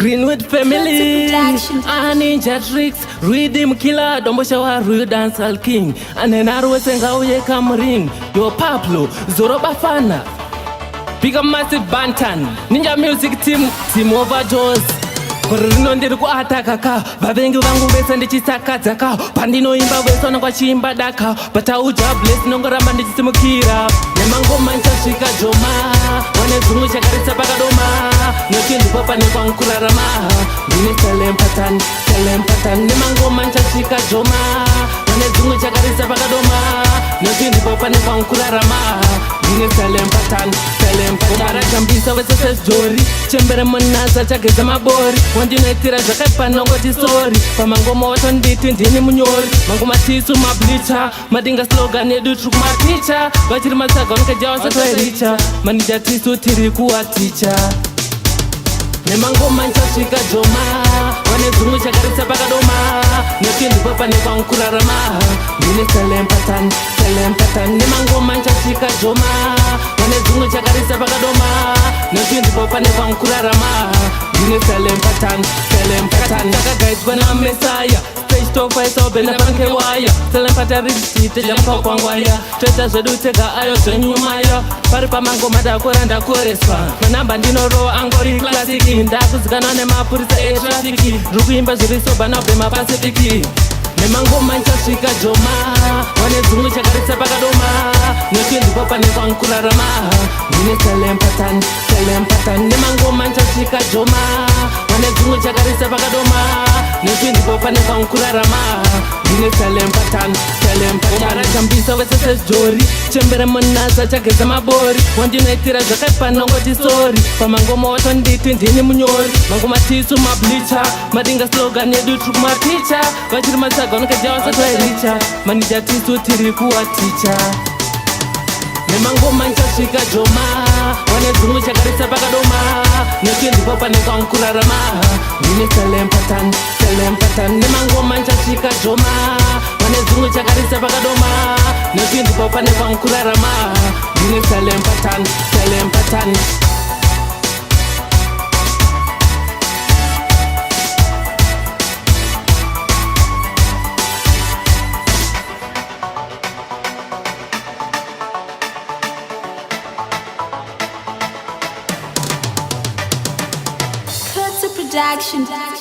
Greenwood family, Ninja Tricks, Rhythm Killer, Dombosha Waru Dancehall King, and then Arwesenga Uye Kamring, Yo Pablo, Zoro Bafana, Big Massive Bantan, Ninja Music Team Overdose. Rinondi ku atakaka vavengi vangu vese ndichisakadzaka pandinoimba vese nongwachimba daka patauja bless nongoramba ndichisimukira nemangoma nchasvika joma wane zungu chakarisa pakadoma noti ndipo pane kwankurarama ndine selempatan nemangoma nchasvika joma wane zungu chakarisa pakadoma noti ndipo pane kwankurarama ndine selempatan umarachambisa vese sesjori chembere munasa chageza mabori wandinoitira zvakaipa nongoti sori pamangoma watonditi ndini munyori mangoma tisu mablicha madinga slogan edu tiri kumaticha vachiri matsaga unokejawasotoericha manija tisu tiri kuwaticha nemangoma nchasvika joma wane zungu chakarisa pakadoma noti ndipo pane kwankurarama ndine selempatan nemangoma nchasvika joma wane zungu chakarisa pakadoma noti ndipo pane kwankurarama ndine selempatan takagaidzwa namesaya stofaisobena pankewaya selempatarititejamukakwangwaya toita zvedu tega ayo zvenyumaya pari pamangoma ndakora ndakoreswa manamba ndinorowa angori klasiki ndakuzikanwa nemapurisa etrafiki rikuimba zviri soba nabhema pasifiki nemangoma nchasvika joma wane zungu chakarisa pakadoma noti ndipo pane kwankurarama ndine selempatan nemangoma nchasvika joma wane zungu chakarisa pakadoma noti ndipo pane kwankurarama ndine selempatan umarachambisa vese sesjori chembere munasa chageza mabori wandinoitira zvakaipa nongoti sori pamangoma watonditi ndini munyori mangoma tisu mablicha madinga slogan edu tiri kumaticha vachiri matsaga unokejawasotoericha manija tisu tiri kuwaticha nemangoma nchasvika joma wane zungu chakarisa pakadoma noti ndipo pane kwankurarama ndine selempatan nemangoma nchasvika joma wane zungu chakarisa pakadoma noti ndipo pane kwankurarama ndine selempatan Production.